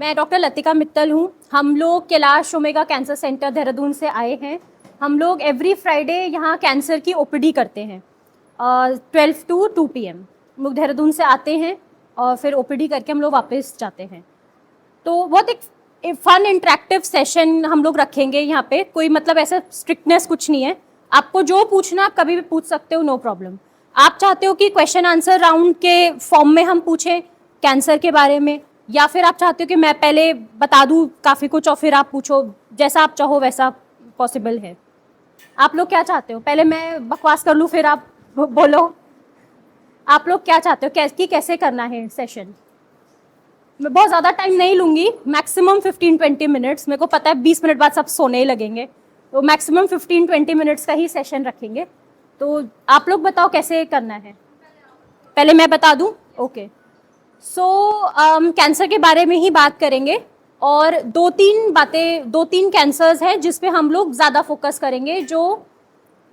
मैं डॉक्टर लतिका मित्तल हूँ। हम लोग Kailash omega cancer centre Dehradun से आए हैं। हम लोग एवरी फ्राइडे यहाँ कैंसर की ओपीडी करते हैं 12 to 2 PM। हम लोग देहरादून से आते हैं और फिर ओपीडी करके हम लोग वापस जाते हैं। तो बहुत एक फन इंटरेक्टिव सेशन हम लोग रखेंगे यहाँ पे। कोई मतलब ऐसा स्ट्रिक्टनेस कुछ नहीं है, आपको जो पूछना आप कभी भी पूछ सकते हो, नो प्रॉब्लम। आप चाहते हो कि क्वेश्चन आंसर राउंड के फॉर्म में हम पूछें कैंसर के बारे में, या फिर आप चाहते हो कि मैं पहले बता दूं काफ़ी कुछ और फिर आप पूछो, जैसा आप चाहो वैसा पॉसिबल है। आप लोग क्या चाहते हो? पहले मैं बकवास कर लूँ फिर आप बोलो। आप लोग क्या चाहते हो कि कैसे करना है सेशन? मैं बहुत ज़्यादा टाइम नहीं लूँगी, मैक्सिमम 15-20 मिनट्स। मेरे को पता है 20 मिनट बाद सब सोने ही लगेंगे, तो मैक्सिमम 15-20 मिनट्स का ही सेशन रखेंगे। तो आप लोग बताओ कैसे करना है? पहले मैं बता दूँ? ओके। सो कैंसर के बारे में ही बात करेंगे और दो तीन कैंसर्स हैं जिस पे हम लोग ज़्यादा फोकस करेंगे, जो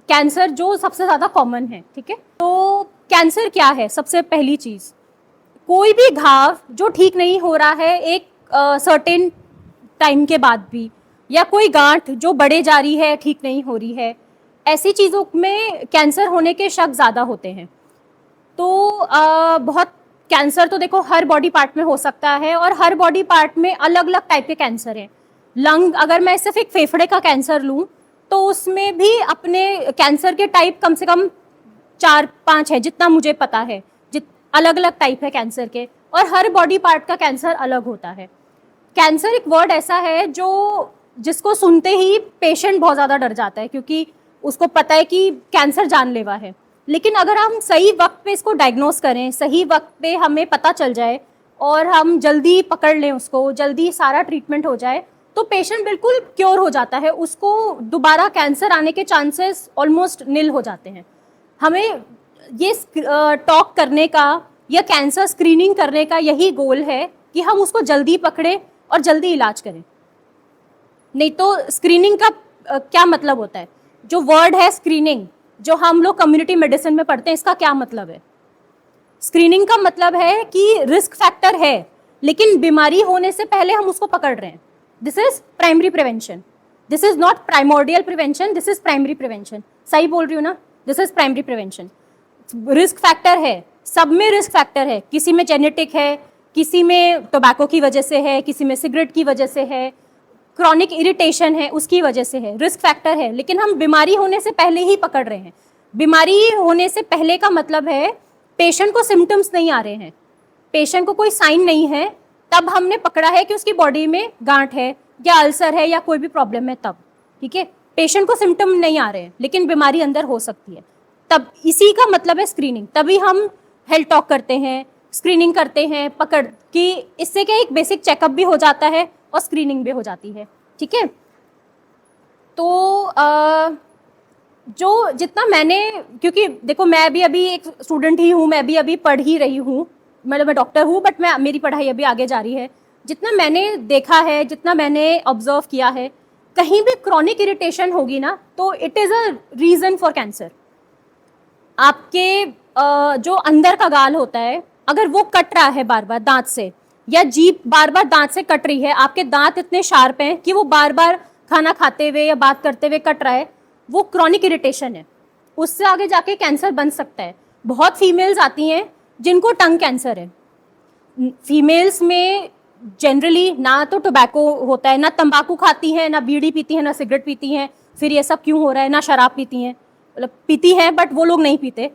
कैंसर जो सबसे ज़्यादा कॉमन है। ठीक है, तो कैंसर क्या है? सबसे पहली चीज़, कोई भी घाव जो ठीक नहीं हो रहा है एक सर्टेन टाइम के बाद भी, या कोई गांठ जो बढ़े जा रही है ठीक नहीं हो रही है, ऐसी चीज़ों में कैंसर होने के शक ज़्यादा होते हैं। तो बहुत कैंसर तो देखो हर बॉडी पार्ट में हो सकता है और हर बॉडी पार्ट में अलग अलग टाइप के कैंसर हैं। लंग, अगर मैं सिर्फ एक फेफड़े का कैंसर लूँ तो उसमें भी अपने कैंसर के टाइप कम से कम 4-5 है जितना मुझे पता है। अलग अलग टाइप है कैंसर के और हर बॉडी पार्ट का कैंसर अलग होता है। कैंसर एक वर्ड ऐसा है जो जिसको सुनते ही पेशेंट बहुत ज़्यादा डर जाता है, क्योंकि उसको पता है कि कैंसर जानलेवा है। लेकिन अगर हम सही वक्त पे इसको डायग्नोस करें, सही वक्त पे हमें पता चल जाए और हम जल्दी पकड़ लें उसको, जल्दी सारा ट्रीटमेंट हो जाए, तो पेशेंट बिल्कुल क्योर हो जाता है। उसको दोबारा कैंसर आने के चांसेस ऑलमोस्ट निल हो जाते हैं। हमें ये टॉक करने का या कैंसर स्क्रीनिंग करने का यही गोल है कि हम उसको जल्दी पकड़ें और जल्दी इलाज करें। नहीं तो स्क्रीनिंग का क्या मतलब होता है? जो वर्ड है स्क्रीनिंग, जो हम लोग कम्युनिटी मेडिसिन में पढ़ते हैं, इसका क्या मतलब है? स्क्रीनिंग का मतलब है कि रिस्क फैक्टर है लेकिन बीमारी होने से पहले हम उसको पकड़ रहे हैं। This is primary prevention, this is not primordial prevention, this is primary prevention. सही बोल रही हूँ ना? This is primary prevention. Risk factor है, सब में रिस्क फैक्टर है। किसी में जेनेटिक है, किसी में टोबैको की वजह से है, किसी में सिगरेट की वजह से है, क्रॉनिक इरिटेशन है उसकी वजह से है, रिस्क फैक्टर है। लेकिन हम बीमारी होने से पहले ही पकड़ रहे हैं। बीमारी होने से पहले का मतलब है पेशेंट को सिम्टम्स नहीं आ रहे हैं, पेशेंट को कोई साइन नहीं है, तब हमने पकड़ा है कि उसकी बॉडी में गांठ है या अल्सर है या कोई भी प्रॉब्लम है तब। ठीक है, पेशेंट को सिम्टम नहीं आ रहे हैं लेकिन बीमारी अंदर हो सकती है, तब इसी का मतलब है स्क्रीनिंग। तभी हम हेल्थ टॉक करते हैं, स्क्रीनिंग करते हैं पकड़ कि इससे क्या एक बेसिक चेकअप भी हो जाता है और स्क्रीनिंग भी हो जाती है। ठीक है, तो जो जितना मैंने, क्योंकि देखो मैं भी अभी एक स्टूडेंट ही हूँ, मैं भी अभी पढ़ ही रही हूँ, मतलब मैं डॉक्टर हूँ बट मेरी पढ़ाई अभी आगे जा रही है। जितना मैंने देखा है, जितना मैंने ऑब्जर्व किया है, कहीं भी क्रॉनिक इरिटेशन होगी ना तो it is a reason for cancer. आपके जो अंदर का गाल होता है, अगर वो कट रहा है बार बार दांत से, या जीभ बार बार दांत से कट रही है, आपके दांत इतने शार्प हैं कि वो बार बार खाना खाते हुए या बात करते हुए कट रहा है, वो क्रॉनिक इरिटेशन है। उससे आगे जाके कैंसर बन सकता है। बहुत फीमेल्स आती हैं जिनको टंग कैंसर है। फीमेल्स में जनरली ना तो टोबैको होता है, ना तंबाकू खाती हैं, ना बीड़ी पीती हैं, ना सिगरेट पीती हैं। फिर ये सब क्यों हो रहा है? ना शराब पीती हैं, मतलब पीती हैं बट वो लोग नहीं पीते।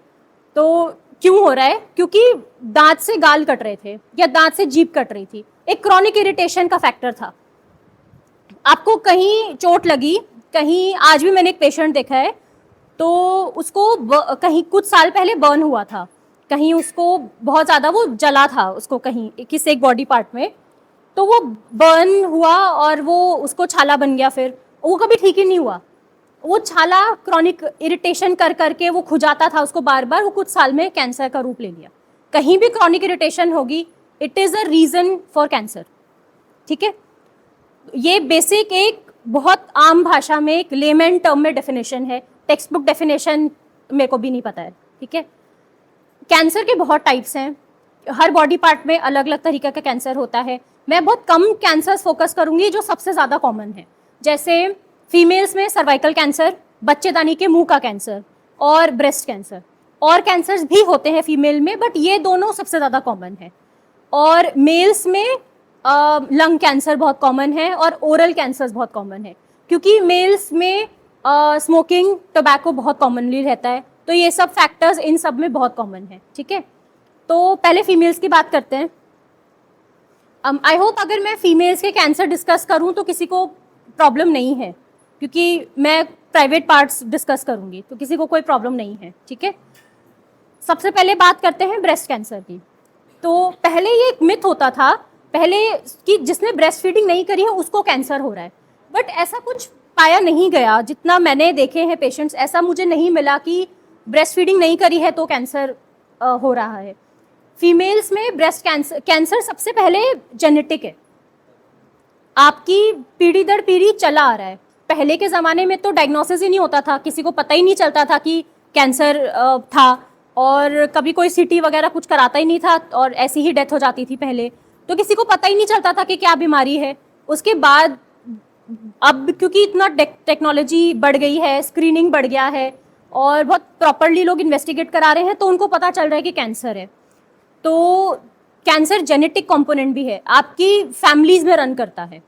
तो क्यों हो रहा है? क्योंकि दांत से गाल कट रहे थे या दांत से जीभ कट रही थी, एक क्रॉनिक इरिटेशन का फैक्टर था। आपको कहीं चोट लगी, कहीं, आज भी मैंने एक पेशेंट देखा है तो उसको कहीं कुछ साल पहले बर्न हुआ था, कहीं उसको बहुत ज़्यादा वो जला था उसको कहीं किसी एक बॉडी पार्ट में, तो वो बर्न हुआ और वो उसको छाला बन गया। फिर वो कभी ठीक ही नहीं हुआ। वो छाला क्रॉनिक इरिटेशन कर करके वो खुजाता था उसको बार बार, वो कुछ साल में कैंसर का रूप ले लिया। कहीं भी क्रॉनिक इरिटेशन होगी, it is a reason for cancer. ठीक है, ये बेसिक एक बहुत आम भाषा में एक लेमन टर्म में डेफिनेशन है, टेक्स्ट बुक डेफिनेशन मेरे को भी नहीं पता है। ठीक है, कैंसर के बहुत टाइप्स हैं। हर बॉडी पार्ट में अलग अलग तरीके का कैंसर होता है। मैं बहुत कम कैंसर्स फोकस करूंगी जो सबसे ज़्यादा कॉमन है, जैसे फीमेल्स में सर्वाइकल कैंसर, बच्चेदानी के मुंह का कैंसर और ब्रेस्ट कैंसर। और कैंसर्स भी होते हैं फीमेल में, बट ये दोनों सबसे ज़्यादा कॉमन है। और मेल्स में लंग कैंसर बहुत कॉमन है और ओरल कैंसर्स बहुत कॉमन है, क्योंकि मेल्स में स्मोकिंग, टोबैको बहुत कॉमनली रहता है। तो ये सब फैक्टर्स इन सब में बहुत कॉमन है। ठीक है, तो पहले फीमेल्स की बात करते हैं। आई होप अगर मैं फीमेल्स के कैंसर डिस्कस करूं तो किसी को प्रॉब्लम नहीं है, क्योंकि मैं प्राइवेट पार्ट्स डिस्कस करूंगी तो किसी को कोई प्रॉब्लम नहीं है। ठीक है, सबसे पहले बात करते हैं ब्रेस्ट कैंसर की। तो पहले ये एक मिथ होता था पहले कि जिसने ब्रेस्ट फीडिंग नहीं करी है उसको कैंसर हो रहा है, बट ऐसा कुछ पाया नहीं गया। जितना मैंने देखे हैं पेशेंट्स, ऐसा मुझे नहीं मिला कि ब्रेस्ट फीडिंग नहीं करी है तो कैंसर हो रहा है। फीमेल्स में ब्रेस्ट कैंसर सबसे पहले जेनेटिक है, आपकी पीढ़ी दर पीढ़ी चला आ रहा है। पहले के ज़माने में तो डायग्नोसिस ही नहीं होता था, किसी को पता ही नहीं चलता था कि कैंसर था, और कभी कोई सीटी वगैरह कुछ कराता ही नहीं था और ऐसी ही डेथ हो जाती थी पहले, तो किसी को पता ही नहीं चलता था कि क्या बीमारी है। उसके बाद अब क्योंकि इतना टेक्नोलॉजी बढ़ गई है, स्क्रीनिंग बढ़ गया है और बहुत प्रॉपरली लोग इन्वेस्टिगेट करा रहे हैं, तो उनको पता चल रहा है कि कैंसर है। तो कैंसर जेनेटिक कंपोनेंट भी है, आपकी फैमिलीज में रन करता है।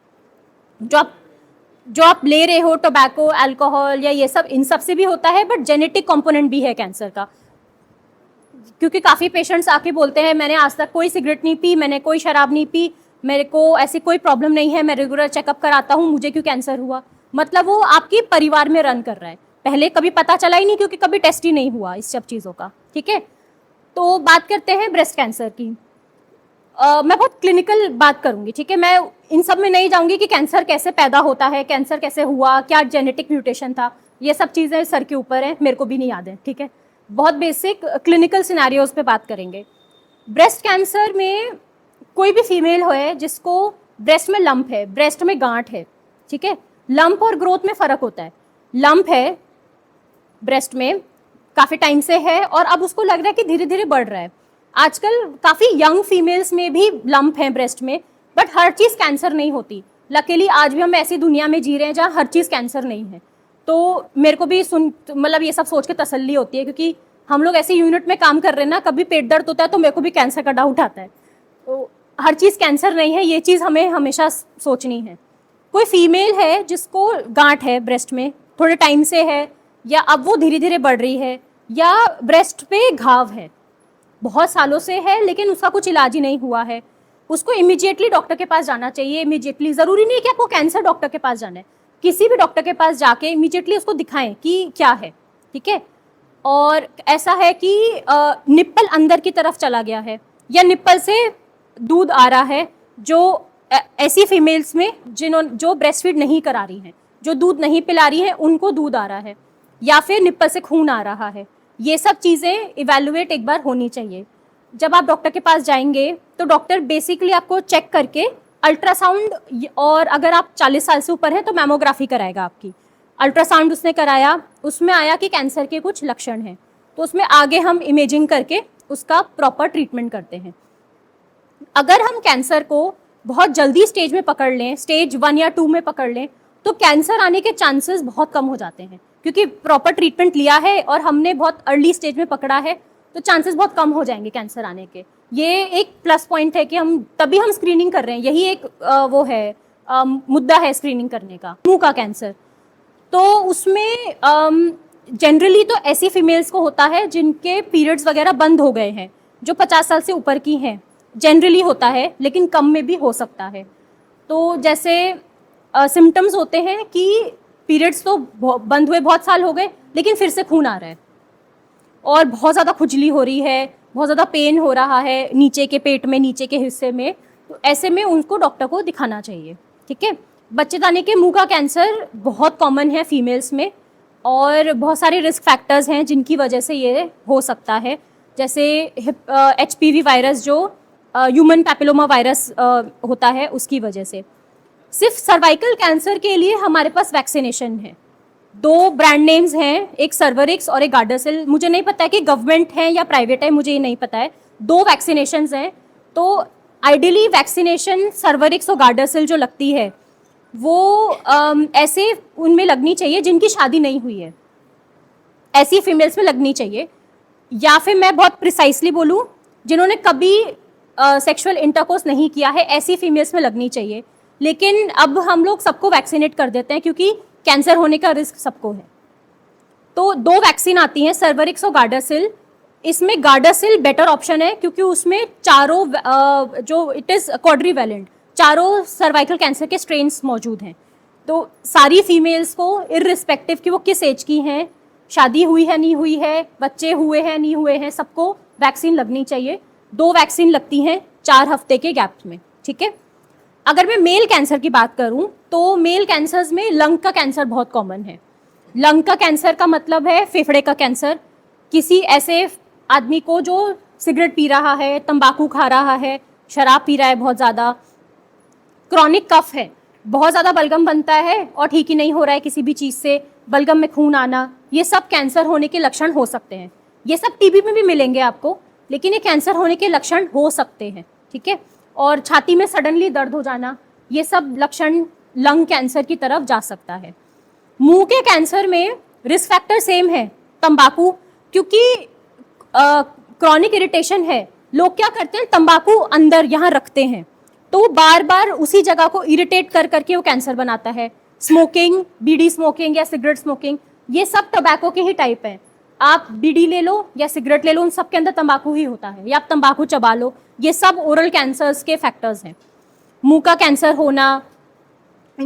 जो आप ले रहे हो टोबैको, अल्कोहल या ये सब, इन सब से भी होता है, बट जेनेटिक कंपोनेंट भी है कैंसर का। क्योंकि काफ़ी पेशेंट्स आके बोलते हैं मैंने आज तक कोई सिगरेट नहीं पी, मैंने कोई शराब नहीं पी, मेरे को ऐसी कोई प्रॉब्लम नहीं है, मैं रेगुलर चेकअप कराता हूँ, मुझे क्यों कैंसर हुआ। मतलब वो आपके परिवार में रन कर रहा है, पहले कभी पता चला ही नहीं क्योंकि कभी टेस्ट ही नहीं हुआ इस सब चीज़ों का। ठीक है, तो बात करते हैं ब्रेस्ट कैंसर की। मैं बहुत क्लिनिकल बात करूंगी। ठीक है, मैं इन सब में नहीं जाऊंगी कि कैंसर कैसे पैदा होता है, कैंसर कैसे हुआ, क्या जेनेटिक म्यूटेशन था, ये सब चीज़ें सर के ऊपर है, मेरे को भी नहीं याद है। ठीक है, बहुत बेसिक क्लिनिकल सिनेरियोज पे बात करेंगे। ब्रेस्ट कैंसर में कोई भी फीमेल हो जिसको ब्रेस्ट में लंप है, ब्रेस्ट में गांठ है। ठीक है, लंप और ग्रोथ में फ़र्क होता है। लंप है ब्रेस्ट में, काफ़ी टाइम से है और अब उसको लग रहा है कि धीरे धीरे बढ़ रहा है। आजकल काफ़ी यंग फीमेल्स में भी लंप है ब्रेस्ट में, बट हर चीज़ कैंसर नहीं होती। लकीली आज भी हम ऐसी दुनिया में जी रहे हैं जहाँ हर चीज़ कैंसर नहीं है। तो मेरे को भी मतलब ये सब सोच के तसल्ली होती है, क्योंकि हम लोग ऐसे यूनिट में काम कर रहे हैं ना, कभी पेट दर्द होता है तो मेरे को भी कैंसर का डाउट आता है। तो हर चीज़ कैंसर नहीं है, ये चीज़ हमें हमेशा सोचनी है। कोई फीमेल है जिसको गांठ है ब्रेस्ट में, थोड़े टाइम से है, या अब वो धीरे धीरे बढ़ रही है, या ब्रेस्ट पे घाव है, बहुत सालों से है लेकिन उसका कुछ इलाज ही नहीं हुआ है, उसको इमीडिएटली डॉक्टर के पास जाना चाहिए। इमीडिएटली, ज़रूरी नहीं है कि आपको कैंसर डॉक्टर के पास जाना है, किसी भी डॉक्टर के पास जाके इमीडिएटली उसको दिखाएं कि क्या है। ठीक है, और ऐसा है कि निप्पल अंदर की तरफ चला गया है या निप्पल से दूध आ रहा है, जो ऐसी फीमेल्स में जो ब्रेस्ट फीड नहीं करा रही हैं, जो दूध नहीं पिला रही हैं, उनको दूध आ रहा है, या फिर निप्पल से खून आ रहा है। ये सब चीज़ें इवैल्यूएट एक बार होनी चाहिए। जब आप डॉक्टर के पास जाएंगे तो डॉक्टर बेसिकली आपको चेक करके अल्ट्रासाउंड, और अगर आप 40 साल से ऊपर हैं तो मैमोग्राफी कराएगा आपकी। अल्ट्रासाउंड उसने कराया, उसमें आया कि कैंसर के कुछ लक्षण हैं, तो उसमें आगे हम इमेजिंग करके उसका प्रॉपर ट्रीटमेंट करते हैं। अगर हम कैंसर को बहुत जल्दी स्टेज में पकड़ लें, स्टेज 1 या 2 में पकड़ लें, तो कैंसर आने के चांसेस बहुत कम हो जाते हैं, क्योंकि प्रॉपर ट्रीटमेंट लिया है और हमने बहुत अर्ली स्टेज में पकड़ा है, तो चांसेस बहुत कम हो जाएंगे कैंसर आने के। ये एक प्लस पॉइंट है कि हम तभी हम स्क्रीनिंग कर रहे हैं, यही एक वो है मुद्दा है स्क्रीनिंग करने का। मुंह का कैंसर, तो उसमें जनरली तो ऐसी फीमेल्स को होता है जिनके पीरियड्स वगैरह बंद हो गए हैं, जो 50 साल से ऊपर की हैं, जनरली होता है, लेकिन कम में भी हो सकता है। तो जैसे सिम्टम्स होते हैं कि पीरियड्स तो बंद हुए बहुत साल हो गए, लेकिन फिर से खून आ रहा है और बहुत ज़्यादा खुजली हो रही है, बहुत ज़्यादा पेन हो रहा है नीचे के पेट में, नीचे के हिस्से में, तो ऐसे में उनको डॉक्टर को दिखाना चाहिए। ठीक है, बच्चेदानी के मुंह का कैंसर बहुत कॉमन है फीमेल्स में, और बहुत सारे रिस्क फैक्टर्स हैं जिनकी वजह से ये हो सकता है, जैसे HPV वायरस, जो ह्यूमन पैपिलोमा वायरस होता है, उसकी वजह से। सिर्फ सर्वाइकल कैंसर के लिए हमारे पास वैक्सीनेशन है, 2 ब्रांड नेम्स हैं, एक सर्वरिक्स और एक गार्डासिल। मुझे नहीं पता है कि गवर्नमेंट है या प्राइवेट है, मुझे ये नहीं पता है, 2 वैक्सीनेशंस हैं। तो आइडियली वैक्सीनेशन सर्वरिक्स और गार्डासिल जो लगती है वो ऐसे उनमें लगनी चाहिए जिनकी शादी नहीं हुई है, ऐसी फीमेल्स में लगनी चाहिए। या फिर मैं बहुत प्रिसाइसली बोलूँ, जिन्होंने कभी सेक्सुअल इंटरकोर्स नहीं किया है, ऐसी फीमेल्स में लगनी चाहिए। लेकिन अब हम लोग सबको वैक्सीनेट कर देते हैं क्योंकि कैंसर होने का रिस्क सबको है। तो 2 वैक्सीन आती हैं, सर्वरिक्स और गार्डासिल। इसमें गार्डासिल बेटर ऑप्शन है क्योंकि उसमें चारों जो इट इज़ क्वाड्रीवैलेंट, चारों सर्वाइकल कैंसर के स्ट्रेन्स मौजूद हैं। तो सारी फीमेल्स को इररिस्पेक्टिव कि वो किस एज की हैं, शादी हुई है नहीं हुई है, बच्चे हुए हैं नहीं हुए हैं, सबको वैक्सीन लगनी चाहिए। 2 वैक्सीन लगती हैं 4 हफ्ते के गैप में, ठीक है। अगर मैं मेल कैंसर की बात करूं तो मेल कैंसर्स में लंग का कैंसर बहुत कॉमन है। लंग का कैंसर का मतलब है फेफड़े का कैंसर। किसी ऐसे आदमी को जो सिगरेट पी रहा है, तंबाकू खा रहा है, शराब पी रहा है बहुत ज़्यादा, क्रॉनिक कफ है, बहुत ज़्यादा बलगम बनता है और ठीक ही नहीं हो रहा है किसी भी चीज़ से, बलगम में खून आना, ये सब कैंसर होने के लक्षण हो सकते हैं। ये सब टीबी में भी मिलेंगे आपको, लेकिन ये कैंसर होने के लक्षण हो सकते हैं, ठीक है। और छाती में सडनली दर्द हो जाना, ये सब लक्षण लंग कैंसर की तरफ जा सकता है। मुंह के कैंसर में रिस्क फैक्टर सेम है, तंबाकू, क्योंकि क्रॉनिक इरिटेशन है। लोग क्या करते हैं, तंबाकू अंदर यहाँ रखते हैं तो बार बार उसी जगह को इरिटेट कर करके वो कैंसर बनाता है। स्मोकिंग, बीड़ी स्मोकिंग या सिगरेट स्मोकिंग, ये सब टबैको के ही टाइप हैं। आप बीड़ी ले लो या सिगरेट ले लो, उन सब के अंदर तंबाकू ही होता है, या आप तंबाकू चबा लो, ये सब ओरल कैंसर्स के फैक्टर्स हैं। मुंह का कैंसर होना,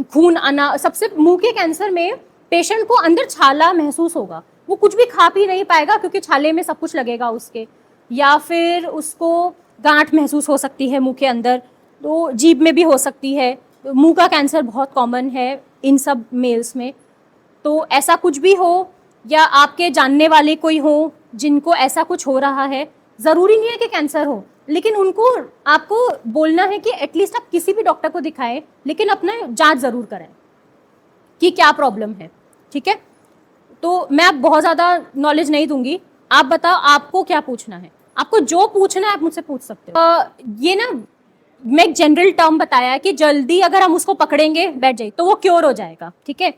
खून आना, सबसे मुंह के कैंसर में पेशेंट को अंदर छाला महसूस होगा, वो कुछ भी खा पी नहीं पाएगा क्योंकि छाले में सब कुछ लगेगा उसके, या फिर उसको गांठ महसूस हो सकती है मुंह के अंदर, तो जीभ में भी हो सकती है। मुंह का कैंसर बहुत कॉमन है इन सब मेल्स में। तो ऐसा कुछ भी हो या आपके जानने वाले कोई हो जिनको ऐसा कुछ हो रहा है, ज़रूरी नहीं है कि कैंसर हो, लेकिन उनको आपको बोलना है कि एटलीस्ट आप किसी भी डॉक्टर को दिखाएं, लेकिन अपना जांच ज़रूर कराएं कि क्या प्रॉब्लम है, ठीक है। तो मैं अब बहुत ज़्यादा नॉलेज नहीं दूंगी, आप बताओ आपको क्या पूछना है, आपको जो पूछना है आप मुझसे पूछ सकते हो। ये ना मैं एक जनरल टर्म बताया कि जल्दी अगर हम उसको पकड़ेंगे बैठ जाए तो वो क्योर हो जाएगा, ठीक है।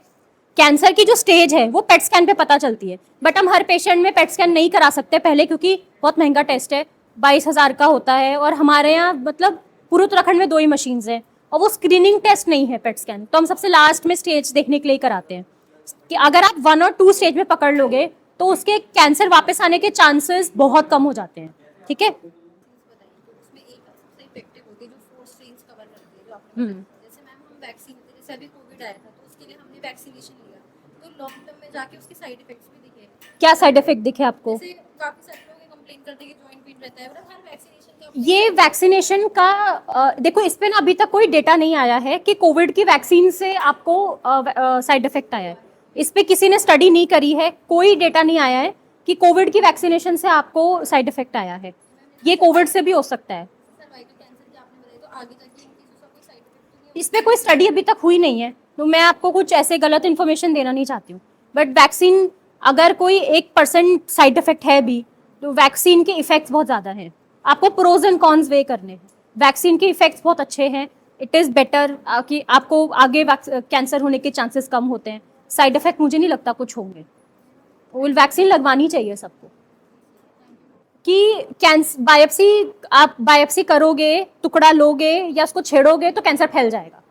कैंसर की जो स्टेज है वो पेट स्कैन पे पता चलती है, बट हम हर पेशेंट में पेट स्कैन नहीं करा सकते पहले, क्योंकि बहुत महंगा टेस्ट है, 22,000 का होता है, और हमारे यहाँ मतलब पूरे उत्तराखंड में 2 ही मशीन्स हैं, और वो स्क्रीनिंग टेस्ट नहीं है पेट स्कैन, तो हम सबसे लास्ट में स्टेज देखने के लिए कराते हैं कि अगर आप 1 और 2 स्टेज में पकड़ लोगे तो उसके कैंसर वापस आने के चांसेस बहुत कम हो जाते हैं, ठीक है। जैसे मैम हम वैक्सीन, जैसे अभी कोविड आया था तो उसके लिए हमने वैक्सीनेशन लिया, तो लॉन्ग टर्म में जाके उसके साइड इफेक्ट्स भी दिखे। क्या साइड इफेक्ट दिखे आपको? जैसे काफी सारे लोग कंप्लेन करते हैं कि जॉइंट पेन रहता है, मतलब हर वैक्सीनेशन का ये वैक्सीनेशन का देखो, इस पे ना अभी तक कोई डेटा नहीं आया है कि कोविड की वैक्सीन से आपको साइड इफेक्ट आया है। इस पे किसी ने स्टडी नहीं करी है, कोई डेटा नहीं आया है कि कोविड की वैक्सीनेशन से आपको साइड इफेक्ट आया है। ये कोविड से भी हो सकता है, सर्वाइकल कैंसर की आपने बताई, तो आगे जाके इन चीजों का कोई साइड इफेक्ट नहीं इस पे कोई स्टडी अभी तक हुई नहीं है, तो मैं आपको कुछ ऐसे गलत इन्फॉर्मेशन देना नहीं चाहती हूँ। बट वैक्सीन अगर कोई 1% साइड इफेक्ट है भी, तो वैक्सीन के इफेक्ट्स बहुत ज़्यादा हैं। आपको प्रोज एंड कॉन्स वे करने हैं। वैक्सीन के इफेक्ट्स बहुत अच्छे हैं, इट इज़ बेटर कि आपको आगे कैंसर होने के चांसेस कम होते हैं। साइड इफेक्ट मुझे नहीं लगता कुछ होंगे, वो वैक्सीन लगवानी चाहिए सबको। कि बायोप्सी, आप बायोप्सी करोगे, टुकड़ा लोगे या उसको छेड़ोगे तो कैंसर फैल जाएगा,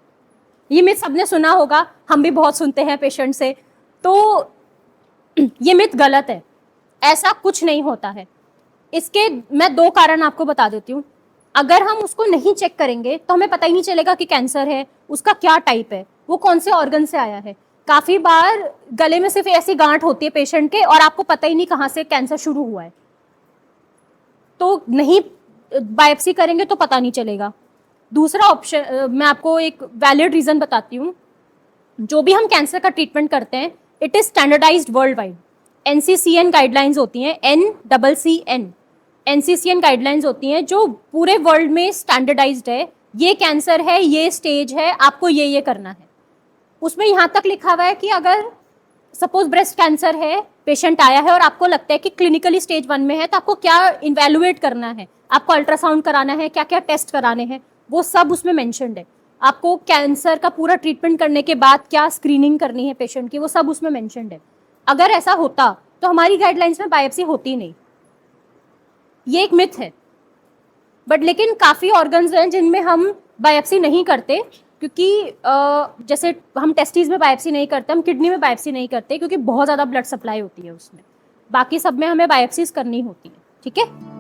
ये मिथ सबने सुना होगा, हम भी बहुत सुनते हैं पेशेंट से, तो ये मिथ गलत है, ऐसा कुछ नहीं होता है। इसके मैं 2 कारण आपको बता देती हूँ। अगर हम उसको नहीं चेक करेंगे तो हमें पता ही नहीं चलेगा कि कैंसर है, उसका क्या टाइप है, वो कौन से ऑर्गन से आया है। काफ़ी बार गले में सिर्फ ऐसी गांठ होती है पेशेंट के और आपको पता ही नहीं कहाँ से कैंसर शुरू हुआ है, तो नहीं बायोप्सी करेंगे तो पता नहीं चलेगा। दूसरा ऑप्शन, मैं आपको एक वैलिड रीज़न बताती हूँ। जो भी हम कैंसर का ट्रीटमेंट करते हैं, it is standardised worldwide. NCCN guidelines होती हैं, NCCN NCCN गाइडलाइंस होती हैं जो पूरे वर्ल्ड में स्टैंडर्डाइज्ड है। ये कैंसर है, ये स्टेज है, आपको ये करना है। उसमें यहाँ तक लिखा हुआ है कि अगर सपोज ब्रेस्ट कैंसर है, पेशेंट आया है और आपको लगता है कि क्लिनिकली स्टेज 1 में है, तो आपको क्या इवैल्यूएट करना है, आपको अल्ट्रासाउंड कराना है, क्या क्या टेस्ट कराने हैं, वो सब उसमें मेंशन्ड है। आपको कैंसर का पूरा ट्रीटमेंट करने के बाद क्या स्क्रीनिंग करनी है पेशेंट की, वो सब उसमें मेंशन्ड है। अगर ऐसा होता तो हमारी गाइडलाइंस में बायोप्सी होती नहीं, ये एक मिथ है। बट लेकिन काफ़ी ऑर्गन्स हैं जिनमें हम बायोप्सी नहीं करते, क्योंकि जैसे हम टेस्टिस में बायोप्सी नहीं करते, हम किडनी में बायोप्सी नहीं करते, क्योंकि बहुत ज़्यादा ब्लड सप्लाई होती है उसमें। बाकी सब में हमें बायोप्सीज करनी होती है, ठीक है।